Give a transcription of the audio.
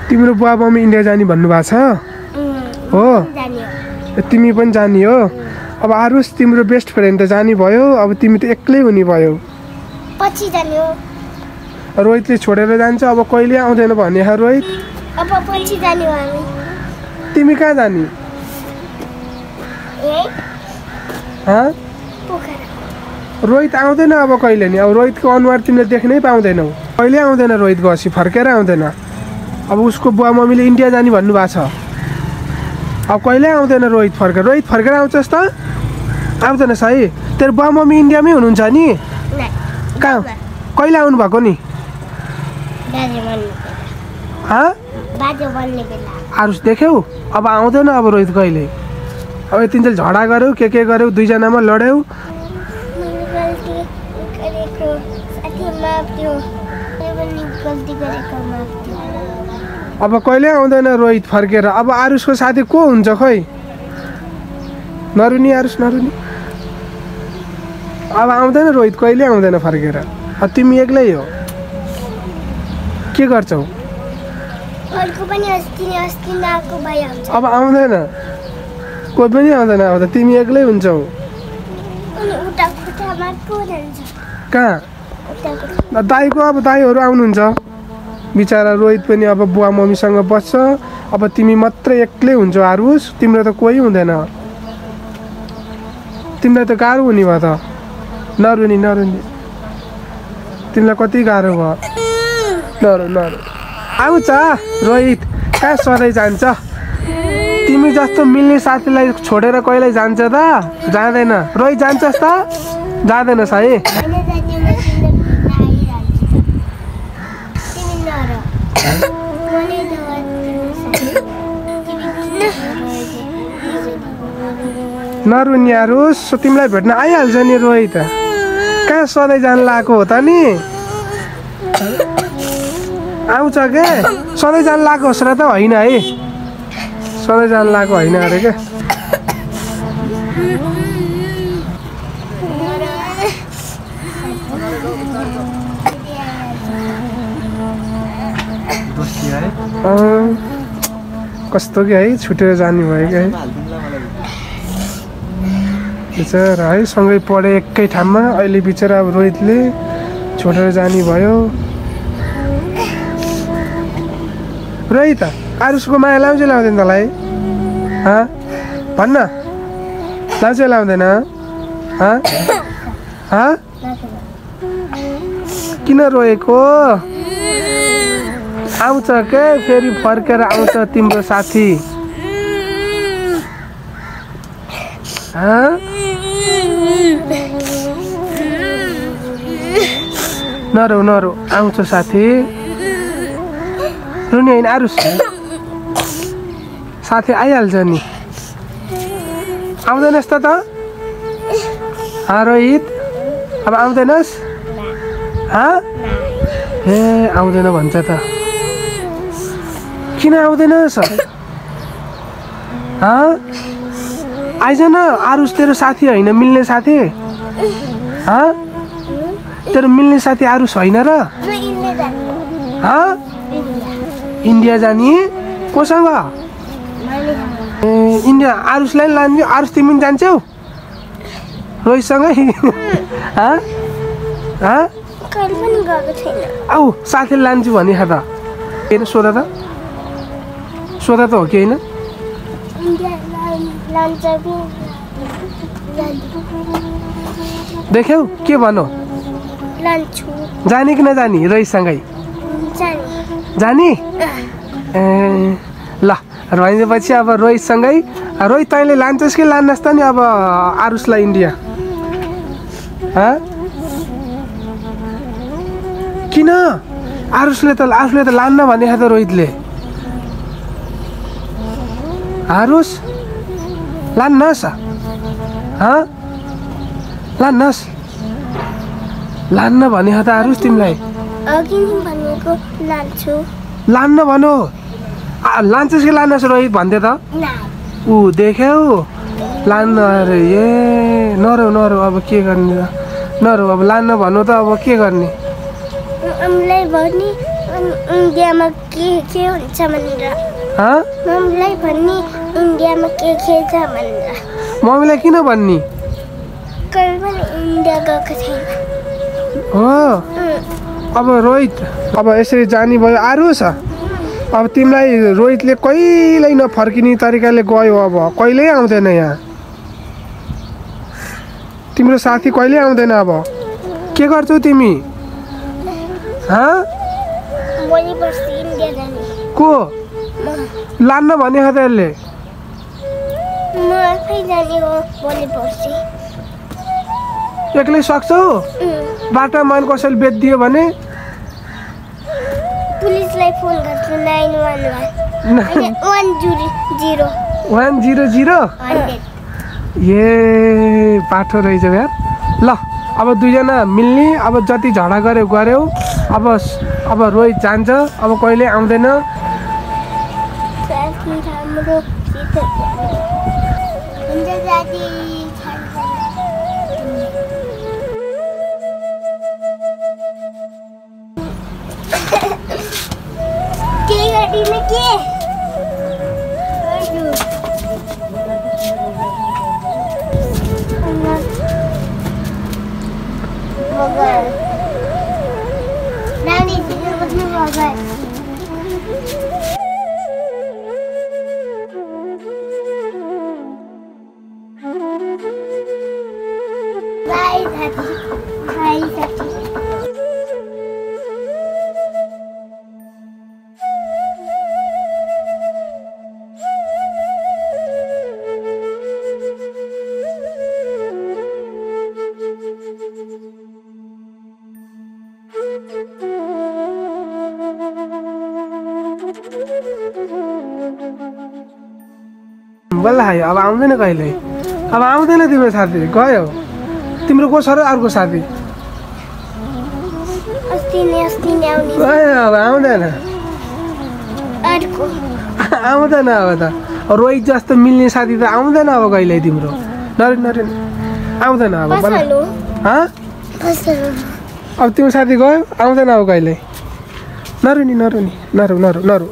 तिम्रो बुवा mummy India जाने भन्नुभएको छ हो तिमी पनि जाने हो अब आरुष तिम्रो बेस्ट फ्रेन्ड त जाने भयो अब तिमी त एक्लै हुने भयो पछि जाने हो रोहितले छोडेर जान्छ अब कहिले आउँदैन भने रोहित अब पछि जाने हो हामी तिमी कहाँ जाने रोहित आउँदैन अब कहिले नि अब रोहितको अनुहार तिमीले देख्नै पाउँदैनौ कहिले आउँदैन रोहित गएपछि फर्केर आउँदैन अब उसको बुवा मम्मीले इन्डिया जाने भन्नुभएको छ अब कहिले आउँदैन रोहित फर्केर आउँछस् त आउँदैनस् है तेरो बुवा मम्मी इन्डियामै हुनुहुन्छ नि कहाँ कहिले आउनु भएको नि आरुष देख्यौ अब आउँदैन अब रोहित कहिले अब यतिन्जेल झगडा गर्यौ के गर्यौ दुईजनामा लड्यौ अब कहिले आउँदैन रोहित फर्केर अब आरुषको साथी को हुन्छ खै नरुनी आरुष नरुनी अब आउँदैन रोहित कहिले आउँदैन फर्केर अब तिमी एक्लै हो के गर्छौ अब आउँदैन कोही पनि आउँदैन अब त तिमी एक्लै हुन्छौ कहाँ दाइको अब दाइहरू आउनुहुन्छ बिचरा रोहित पनि अब बुवा मम्मीसँग बस्छ अब तिमी मात्रै एक्लै हुन्छौ आरुष तिम्रो त कोही हुँदैन तिमीलाई त गाह्रो हुने भयो त नरुनी तिमीलाई कति गाह्रो भयो नरु आउँछ रोहित कहाँ सधैँ जान्छ तिमी जस्तो मिल्ने साथीलाई छोडेर कहिले जान्छ त जाँदैन रोहित जान्छस् त जाँदैनस् है नरुनी आरुष तिमीलाई भेट्न आइहाल्छ नि रोहित कहाँ सधैँ जान लागेको हो त नि आउँछ के सधैँ जान लागेको होस् र त होइन है सधैँ जान लागेको होइन अरे के कस्तो कि है छुटेर जाने भयो कि है बिचरा है सँगै पढे एकै ठाउँमा अहिले बिचरा अब रोहितले छोडेर जाने भयो रोहित आरुषको माया लाउँछ लाउँदैन तँलाई भन्न लाउँछ लाउँदैन किन रोएको आउँछ के फेरि फर्केर आउँछ तिम्रो साथी नरौ आउँछ साथी रुनी होइन आरुष साथी आइहाल्छ नि आउँदैनस् त रोहित अब आउँदैनस् ए आउँदैन भन्छ त किन आउँदैनस् आइज न आरुष तेरो साथी होइन मिल्ने साथी तेरो मिल्ने साथी आरुष होइन र इन्डिया जाने कोसँग ए इन्डिया आरुषलाई लान्छु आरुष तिमी पनि जान्छौ रोहितसँगै आऊ साथीले लान्छु भने त हेर्नु सोध त हो कि होइन देख्यौ के भनौ जाने कि नजाने रोहितसँगै जाने ए ल भनेपछि अब रोहितसँगै रोहित तैँले लान्छस् कि लान्नस् त नि अब आरुषलाई इन्डिया किन आरुषले त लान्न भनेको त रोहितले आरुष लान्नस् लान्न भनेको त आरुष तिमीलाई अघि नि भनेको लान्छु लान्न भनो लान्छस् कि लानुहोस् रोहित भन्दै त ऊ देख्यौ लान्न अरे ए नरौ अब के गर्ने त नरौ अब लान्न भन्नु त अब के गर्ने हामीलाई भन्ने इन्डियामा के हुन्छ भनेर मम्मीलाई भन्ने इन्डियामा के छ भनेर मम्मीलाई किन भन्ने कहिले पनि इन्डिया गएको छैन हो अब रोहित अब यसरी जाने भयो आरु छ अब तिमीलाई रोहितले कहिल्यै नफर्किने तरिकाले गयो अब कहिल्यै आउँदैन यहाँ तिम्रो साथी कहिल्यै आउँदैन अब के गर्छौ तिमी भोलि पर्सि इन्डिया जाने को लान्न भने हो त यसले म आफै जाने हो भोलि पर्सि एक्लै सक्छौ बाटोमा मैले कसैले बेचिदियो भने पुलिसलाई फोन गर्छु 911 100 ए पाठो रहेछ यार ल अब दुईजना मिल्ने अब जति झगडा गर्यौ अब रोहित जान्छ अब कहिले आउँदैन बल्ल हाय अब आउँदैन कहिले अब आउँदैन तिम्रो साथी गयो तिम्रो को छ र अर्को साथी अब आउँदैन आउँदैन अब त रोहित जस्तो मिल्ने साथी त आउँदैन अब कहिले तिम्रो नरे आउँदैन अब अब तिम्रो साथी गयो आउँदैन अब कहिले नरु